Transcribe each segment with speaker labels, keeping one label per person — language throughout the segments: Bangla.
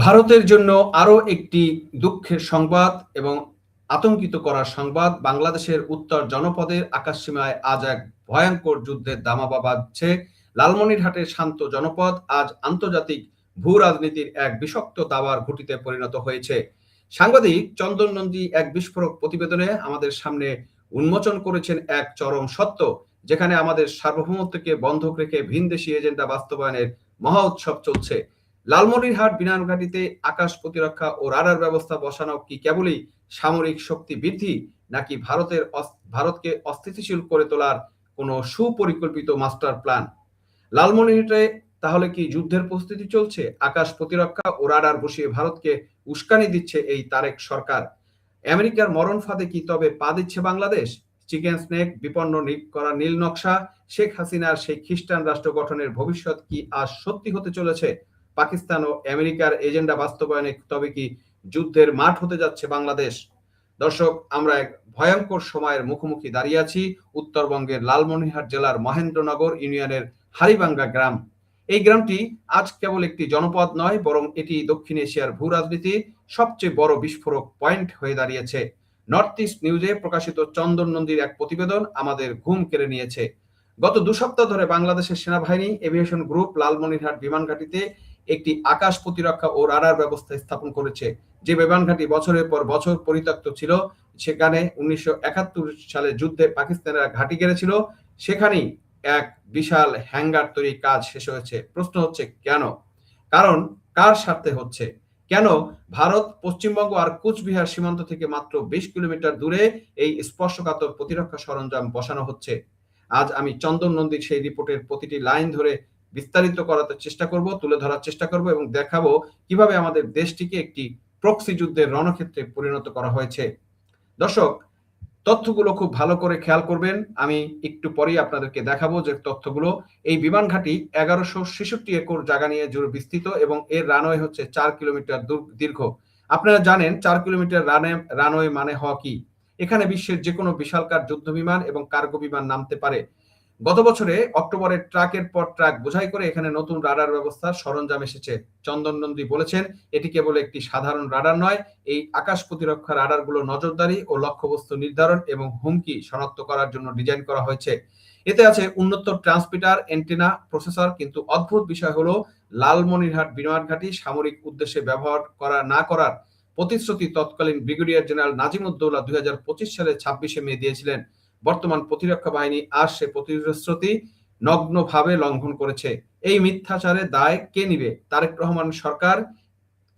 Speaker 1: ভারতের জন্য আরও একটি দুঃখের সংবাদ এবং আতঙ্কিত করার সংবাদ। বাংলাদেশের উত্তর জনপদের আকাশসীমায় আজ এক ভয়ঙ্কর যুদ্ধের দামামা বাজছে। লালমনিরহাটের শান্ত জনপদ আজ আন্তর্জাতিক ভূ রাজনীতির এক বিষাক্ত দাবার ঘুঁটিতে পরিণত হয়েছে। সাংবাদিক চন্দন নন্দী এক বিস্ফোরক প্রতিবেদনে আমাদের সামনে উন্মোচন করেছেন এক চরম সত্য, যেখানে আমাদের সার্বভৌমত্বকে বন্ধক রেখে ভিনদেশি এজেন্ডা বাস্তবায়নের মহা উৎসব চলছে। লালমনিরহাট বিমান ঘাঁটিতে আকাশ প্রতিরক্ষা ও রাডার ব্যবস্থা বসানো কি কেবলই সামরিক শক্তি বৃদ্ধি, নাকি ভারতকে অস্থিতিশীল করে তোলার কোনো সুপরিকল্পিত মাস্টার প্ল্যান? লালমনিরহাটে তাহলে কি যুদ্ধের প্রস্তুতি চলছে? আকাশ প্রতিরক্ষা ও রাডার বসিয়ে ভারতকে উস্কানি দিচ্ছে এই তারেক সরকার? আমেরিকার মরণ ফাঁদে কি তবে পা দিচ্ছে বাংলাদেশ? চিকেন স্নেক বিপন্ন করা নীল নকশা, শেখ হাসিনার সেই খ্রিস্টান রাষ্ট্র গঠনের ভবিষ্যৎ কি আজ সত্যি হতে চলেছে? পাকিস্তান ও আমেরিকার এজেন্ডা বাস্তবায়নে তবে কি যুদ্ধের মাঠ হতে যাচ্ছে বাংলাদেশ? দর্শক, আমরা এক ভয়ঙ্কর সময়ের মুখোমুখি দাঁড়িয়ে আছি। উত্তরবঙ্গের লালমনিরহাট জেলার মহেন্দ্রনগর ইউনিয়নের হারিবাঙ্গা গ্রাম। এই গ্রামটি আজ কেবল একটি জনপদ নয়, বরং এটি দক্ষিণ এশিয়ার ভূ রাজনীতির সবচেয়ে বড় বিস্ফোরক পয়েন্ট হয়ে দাঁড়িয়েছে। নর্থ ইস্ট নিউজে প্রকাশিত চন্দন নন্দীর এক প্রতিবেদন আমাদের ঘুম কেড়ে নিয়েছে। গত 2 সপ্তাহ ধরে বাংলাদেশের সেনাবাহিনী এভিয়েশন গ্রুপ লালমনিরহাট বিমান ঘাঁটিতে একটি আকাশ প্রতিরক্ষা ও রাডার ব্যবস্থা স্থাপন করেছে। যে বিমান ঘাঁটি বছরের পর বছর পরিত্যক্ত ছিল, সেখানে 1971 সালে যুদ্ধে পাকিস্তানেরা ঘাঁটি গেড়েছিল, সেখানেই এক বিশাল হ্যাঙ্গার তৈরির কাজ শেষ হয়েছে। প্রশ্ন হচ্ছে কেন? কারণ কার স্বার্থে হচ্ছে? কেন ভারত পশ্চিমবঙ্গ আর কুচবিহার সীমান্ত থেকে মাত্র 20 কিলোমিটার দূরে এই স্পর্শকাতর প্রতিরক্ষা সরঞ্জাম বসানো হচ্ছে? আজ আমি চন্দন নন্দীর সেই রিপোর্টের প্রতিটি লাইন ধরে বিস্তারিত করাতে চেষ্টা করব, তুলে ধরার চেষ্টা করব এবং দেখাবো কিভাবে আমাদের দেশটিকে একটি প্রক্সি যুদ্ধের রণক্ষেত্রে পরিণত করা হয়েছে। দর্শক, তথ্যগুলো খুব ভালো করে খেয়াল করবেন। আমি একটু পরেই আপনাদেরকে দেখাবো যে তথ্যগুলো। এই বিমান ঘাঁটি 1166 একর জায়গা নিয়ে জুড়ে বিস্তৃত এবং এর রানওয়ে হচ্ছে 4 কিলোমিটার দীর্ঘ। আপনারা জানেন 4 কিলোমিটার রানওয়ে মানে হওয়া কি? এখানে বিশ্বের যে কোনো বিশালকার যুদ্ধ বিমান এবং কার্গো বিমান নামতে পারে। গত বছরে অক্টোবরে ট্রাকের পর ট্রাক বোঝাই করে এখানে নতুন রাডার ব্যবস্থার সরঞ্জাম এসেছে। চন্দন নন্দী বলেছেন, এটি কেবল একটি সাধারণ রাডার নয়, এই আকাশ প্রতিরক্ষা রাডারগুলো নজরদারি ও লক্ষ্যবস্তু নির্ধারণ এবং হুমকি শনাক্ত করার জন্য ডিজাইন করা হয়েছে। এতে আছে উন্নত ট্রান্সমিটার, এন্টেনা, প্রসেসর। কিন্তু অদ্ভুত বিষয় হলো, লালমনিরহাট বিমান ঘাঁটি সামরিক উদ্দেশ্যে ব্যবহার করা না করার প্রতিশ্রুতি তৎকালীন ব্রিগেডিয়ার জেনারেল নাজিমুদ্দৌলা 2025 সালে 26 মে দিয়েছিলেন। বর্তমান প্রতিরক্ষা বাহিনী আজ সে প্রতিশ্রুতি নগ্নভাবে লঙ্ঘন করেছে। এই মিথ্যাচারের দায় কে নিবে? তারেক রহমান সরকার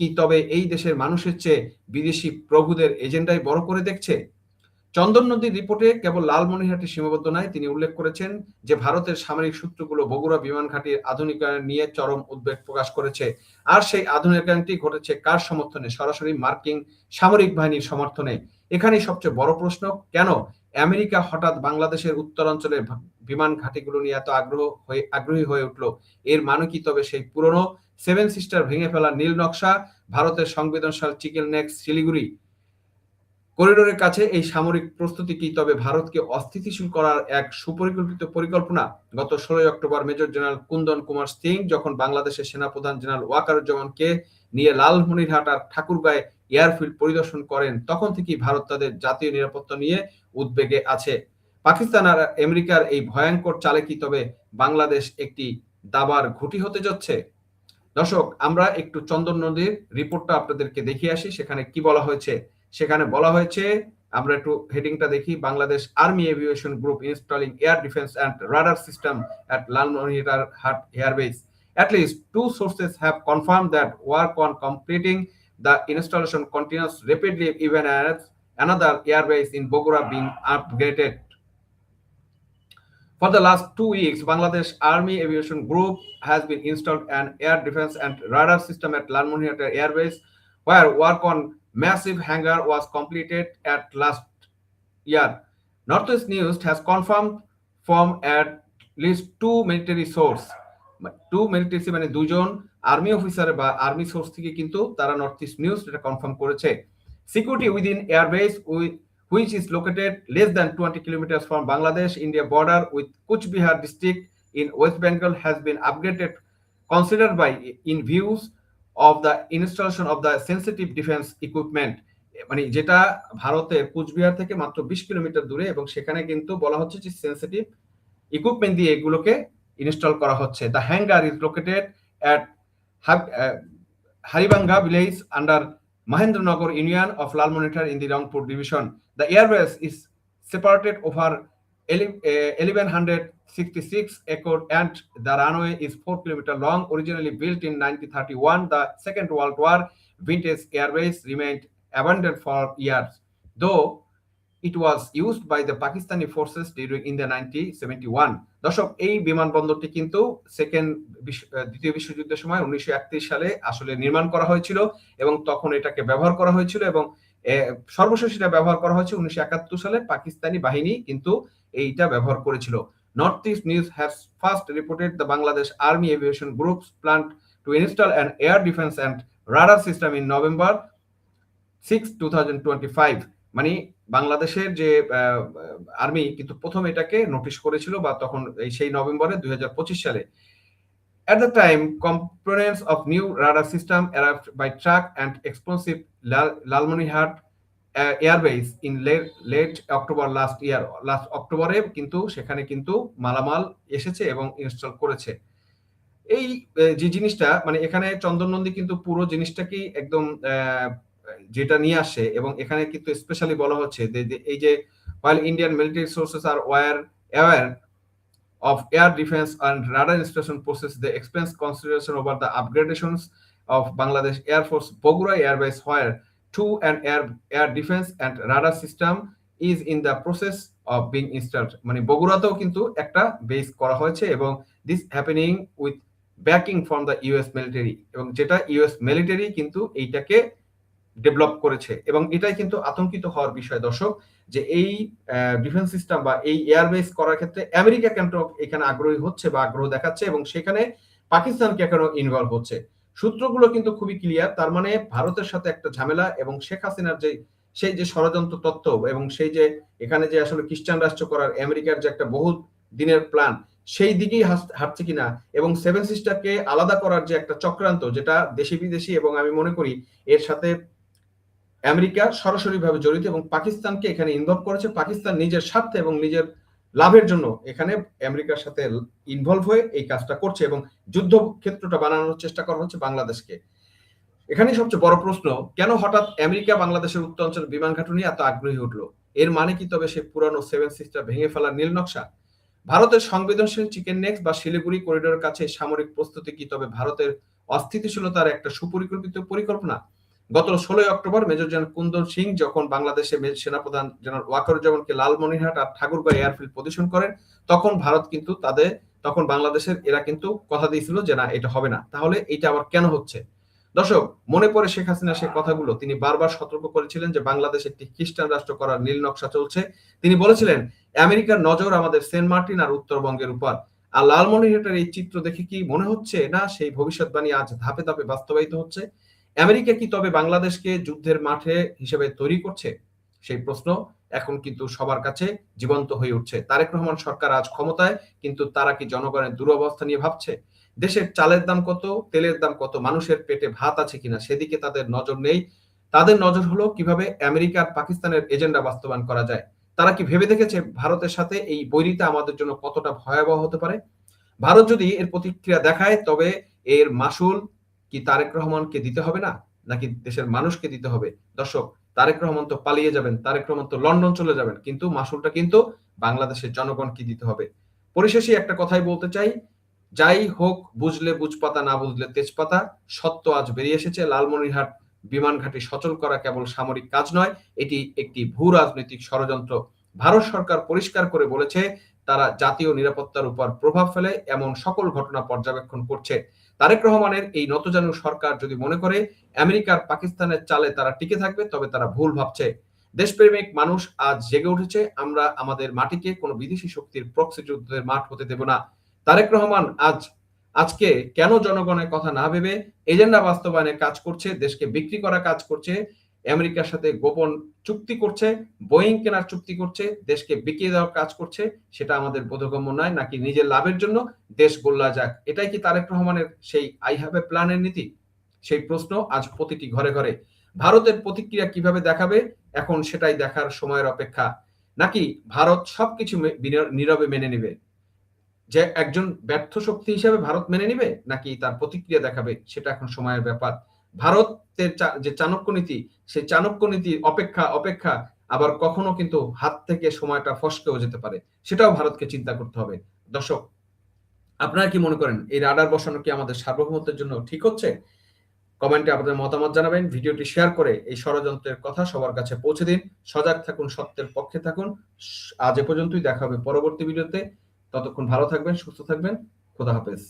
Speaker 1: কি তবে এই দেশের মানুষের চেয়ে বিদেশি প্রভুদের এজেন্ডাই বড় করে দেখছে? চন্দন নদীর রিপোর্টে কেবল লালমনিরহাটে সীমাবদ্ধ নয়, তিনি উল্লেখ করেছেন যে ভারতের সামরিক সূত্রগুলো বগুড়া বিমান ঘাঁটির আধুনিকায়ন নিয়ে চরম উদ্বেগ প্রকাশ করেছে। আর সেই আধুনিকায়নটি ঘটেছে কার সমর্থনে? সরাসরি মার্কিন সামরিক বাহিনীর সমর্থনে। এখানেই সবচেয়ে বড় প্রশ্ন, কেন আমেরিকা হঠাৎ বাংলাদেশের উত্তরাঞ্চলের বিমান ঘাঁটিগুলো নিয়ে এত আগ্রহী হয়ে উঠল? এর মানে কি তবে সেই পুরনো 7 সিস্টার ভেঙে ফেলা নীল নকশা, ভারতের সংবেদনশীল চিকেন নেক শিলিগুড়ি করিডোরের কাছে এই সামরিক প্রস্তুতি কি তবে ভারতকে অস্থিতিশীল করার এক সুপরিকল্পিত পরিকল্পনা? গত 16 October major general Kundan Kumar Singh যখন বাংলাদেশের সেনাপ্রধান জেনারেল ওয়াকারুজ্জামানকে নিয়ে লালমনিরহাট আর ঠাকুরগাঁও এয়ারফিল্ড পরিদর্শন করেন, তখন থেকেই ভারত তাদের জাতীয় নিরাপত্তা নিয়ে উদ্বেগে আছে। পাকিস্তান আর আমেরিকার এই ভয়ঙ্কর চালে কি তবে বাংলাদেশ একটি দাবার ঘুঁটি হতে যাচ্ছে? দর্শক, আমরা একটু চন্দন নদীর রিপোর্টটা আপনাদেরকে দেখিয়ে আসি। সেখানে কি বলা হয়েছে? সেখানে বলা হয়েছে, আমরা একটু হেডিংটা দেখি। Bangladesh army aviation group installing air defence and radar system at Lalmonirhat Air Base. At least 2 sources have confirmed that work on completing the installation continues rapidly, even as another airbase in Bogora being upgraded. For the last 2 weeks, Bangladesh Army Aviation Group has been installed an air defense and radar system at Lalmonirhat Air Base, where work on massive hangar was completed at last year. Northeast News has confirmed from at least 2 military source. 2 military মানে দুজন আর্মি অফিসার বা আর্মি সোর্স থেকে কিন্তু তারা নর্থ ইস্ট নিউজ এটা কনফার্ম করেছে। Security within airbase, which is located less than 20 kilometers from Bangladesh-India border with Kuch Bihar district in West Bengal, has been upgraded considerably in views of the installation of the sensitive defence equipment, মানে যেটা ভারতের কুচবিহার থেকে মাত্র 20 কিলোমিটার দূরে, এবং সেখানে কিন্তু বলা হচ্ছে যে সেন্সিটিভ ইকুইপমেন্ট দিয়ে এগুলোকে ইনস্টল করা হচ্ছে। The hanger is located at Haribanga village under Mahendranagar Union of Lalmonihar in the Rangpur division. The airbase is separated over 1166 acre and the runway is 4 kilometers long. Originally built in 1931, the Second World War vintage airbase remained abandoned for years, though it was used by the Pakistani forces during in the 1971. দর্শক, এই বিমানবন্দরটি কিন্তু দ্বিতীয় বিশ্বযুদ্ধের সময় 1931 সালে আসলে নির্মাণ করা হয়েছিল, এবং তখন এটাকে ব্যবহার করা হয়েছিল, এবং সর্বশেষ এটা ব্যবহার করা হয়েছে 1971 সালে। পাকিস্তানি বাহিনী কিন্তু এইটা ব্যবহার করেছিল। North east news has first reported the Bangladesh army aviation groups plan two install an air defence and radar system in November 6, 2025। মানে বাংলাদেশের যে আর্মি কিন্তু প্রথম এটাকে নোটিশ করেছিল, বা তখন সেই নভেম্বরে 2025 সালে। At the time, components of new radar system arrived by truck and explosive Lalmonihar airbase in late October last year. Last অক্টোবরে কিন্তু সেখানে কিন্তু মালামাল এসেছে এবং ইনস্টল করেছে। এই যে জিনিসটা, মানে এখানে চন্দন নন্দী কিন্তু পুরো জিনিসটাকেই একদম যেটা নিয়ে আসে, এবং এখানে কিন্তু স্পেশালি বলা হচ্ছে এই যে while Indian military sources are aware of air defense and radar installation process, they express consideration over the upgradations of Bangladesh Air Force Bogura Air Base, where an air defense and radar system is in the process of being installed. মানে বগুড়াতেও কিন্তু একটা বেস করা হয়েছে, এবং this happening with backing from the US military, এবং যেটা US military কিন্তু এইটাকে ডেভেলপ করেছে। এবং এটাই কিন্তু আতঙ্কিত হওয়ার বিষয় দর্শক, যে এই ডিফেন্স সিস্টেম বা এই এয়ারবেস করার ক্ষেত্রে আমেরিকা কেন এখানে আগ্রহী হচ্ছে বা আগ্রহ দেখাচ্ছে, এবং সেখানে পাকিস্তানকে কেন ইনভলভ হচ্ছে। সূত্রগুলো কিন্তু খুবই ক্লিয়ার। তার মানে ভারতের সাথে একটা ঝামেলা, এবং শেখ হাসিনার সেই যে ষড়যন্ত্র তত্ত্ব, এবং সেই যে এখানে যে আসলে খ্রিস্টান রাষ্ট্র করার আমেরিকার যে একটা বহু দিনের প্ল্যান, সেই দিকেই হাঁটছে কিনা, এবং সেভেন সিস্টারকে আলাদা করার যে একটা চক্রান্ত, যেটা দেশি বিদেশি, এবং আমি মনে করি এর সাথে আমেরিকা সরাসরি ভাবে জড়িত, এবং পাকিস্তানকে এখানে ইনভলভ করেছে। পাকিস্তান নিজের স্বার্থে এবং নিজের লাভের জন্য এখানে আমেরিকার সাথে ইনভলভ হয়ে এই কাজটা করছে, এবং যুদ্ধ ক্ষেত্রটা বানানোর চেষ্টা করা হচ্ছে বাংলাদেশকে। এখানে সবচেয়ে বড় প্রশ্ন, কেন হঠাৎ আমেরিকা বাংলাদেশের উত্তরাঞ্চল বিমান ঘাঁটি নিয়ে এত আগ্রহী উঠলো? এর মানে কি তবে সে পুরানো সেভেন সিস্টার ভেঙে ফেলার নীল নকশা? ভারতের সংবেদনশীল চিকেন নেক্স বা শিলিগুড়ি করিডোরের কাছে সামরিক প্রস্তুতি কি তবে ভারতের অস্থিতিশীলতার একটা সুপরিকল্পিত পরিকল্পনা? গত 16 October major general Kundan Singh যখন বাংলাদেশে সেনাপ্রধান জেনারেল ওয়াকারুজ্জামানকে লালমনিরহাট আর ঠাকুরগাঁও এয়ারফিল্ড পজিশন করেন, তখন ভারত কিন্তু তখন বাংলাদেশের এরা কিন্তু কথা দিয়েছিল যে না, এটা হবে না। তাহলে এটা আবার কেন হচ্ছে? দর্শক, মনে পড়ে শেখ হাসিনা সে কথাগুলো? তিনি বারবার সতর্ক করেছিলেন যে বাংলাদেশ একটি খ্রিস্টান রাষ্ট্র করার নীল নকশা চলছে। তিনি বলেছিলেন আমেরিকার নজর আমাদের সেন্ট মার্টিন আর উত্তরবঙ্গের উপর। আর লালমনিরহাটের এই চিত্র দেখে কি মনে হচ্ছে না সেই ভবিষ্যৎবাণী আজ ধাপে ধাপে বাস্তবায়িত হচ্ছে? আমেরিকা কি তবে বাংলাদেশকে যুদ্ধের মাঠে হিসেবে তৈরি করছে? সেই প্রশ্ন এখন কিন্তু সবার কাছে জীবন্ত হয়ে উঠছে। তারেক রহমান সরকার আজ ক্ষমতায়, কিন্তু তারা কি জনগণের দুরবস্থা নিয়ে ভাবছে? দেশের চালের দাম কত, তেলের দাম কত, মানুষের পেটে ভাত আছে কিনা সেদিকে তাদের নজর নেই। তাদের নজর হলো কিভাবে আমেরিকা আর পাকিস্তানের এজেন্ডা বাস্তবায়ন করা যায়। তারা কি ভেবে দেখেছে ভারতের সাথে এই বৈরিতা আমাদের জন্য কতটা ভয়াবহ হতে পারে? ভারত যদি এর প্রতিক্রিয়া দেখায়, তবে এর মাসুল কি তারেক রহমানকে দিতে হবে না, নাকি দেশের মানুষকে দিতে হবে? দর্শক, তারেক রহমান তো পালিয়ে যাবেন, তারেক রহমান তো লন্ডন চলে যাবেন, কিন্তু মাসুলটা কিন্তু বাংলাদেশের জনগণকে দিতে হবে। পরিশেষে একটা কথাই বলতে চাই, যাই হোক, বুঝলে বুঝপাতা, না বুঝলে তেজপাতা। সত্য আজ বেরিয়ে এসেছে। লালমনিরহাট বিমান ঘাঁটি সচল করা কেবল সামরিক কাজ নয়, এটি একটি ভূ রাজনৈতিক ষড়যন্ত্র। ভারত সরকার পরিষ্কার করে বলেছে তারা জাতীয় নিরাপত্তার উপর প্রভাব ফেলে এমন সকল ঘটনা পর্যবেক্ষণ করছে। তারেক রহমানের এই নতজানু সরকার যদি মনে করে আমেরিকার পাকিস্তানের চালে তারা টিকে থাকবে, তবে তারা ভুল ভাবছে। দেশপ্রেমিক মানুষ আজ জেগে উঠেছে। আমরা আমাদের মাটিকে কোনো বিদেশি শক্তির প্রক্সি যুদ্ধের মাঠ হতে দেব না। তারেক রহমান আজকে কেন জনগণের কথা না ভেবে এজেন্ডা বাস্তবায়নে কাজ করছে, দেশকে বিক্রি করা কাজ করছে, আমেরিকার সাথে গোপন চুক্তি করছে, বোয়িং কেনার চুক্তি করছে, দেশকে বিকিয়ে দেওয়ার কাজ করছে, সেটা আমাদের বোধগম্য নয়। নাকি নিজের লাভের জন্য দেশ গোল্লা যাক, এটাই কি তারেক রহমানের সেই আই হ্যাভ এ প্ল্যানের নীতি? সেই প্রশ্ন আজ প্রতিটি ঘরে ঘরে। ভারতের প্রতিক্রিয়া কিভাবে দেখাবে, এখন সেটাই দেখার সময়ের অপেক্ষা। নাকি ভারত সবকিছু নীরবে মেনে নিবে? যে একজন ব্যর্থ শক্তি হিসেবে ভারত মেনে নিবে, নাকি তার প্রতিক্রিয়া দেখাবে, সেটা এখন সময়ের ব্যাপার। ভারতের যে চাণক্য নীতি, সেই চাণক্য নীতি অপেক্ষা অপেক্ষা আবার কখনো কিন্তু হাত থেকে সময়টা ফসকেও যেতে পারে। সেটাও ভারতকে চিন্তা করতে হবে। দর্শক, আপনারা কি মনে করেন এই রাডার বসানো কি আমাদের সার্বভৌমত্বের জন্য ঠিক হচ্ছে? কমেন্টে আপনাদের মতামত জানাবেন। ভিডিওটি শেয়ার করে এই ষড়যন্ত্রের কথা সবার কাছে পৌঁছে দিন। সজাগ থাকুন, সত্যের পক্ষে থাকুন। আজ এ পর্যন্তই, দেখা হবে পরবর্তী ভিডিওতে। ততক্ষণ ভালো থাকবেন, সুস্থ থাকবেন। খোদা হাফেজ।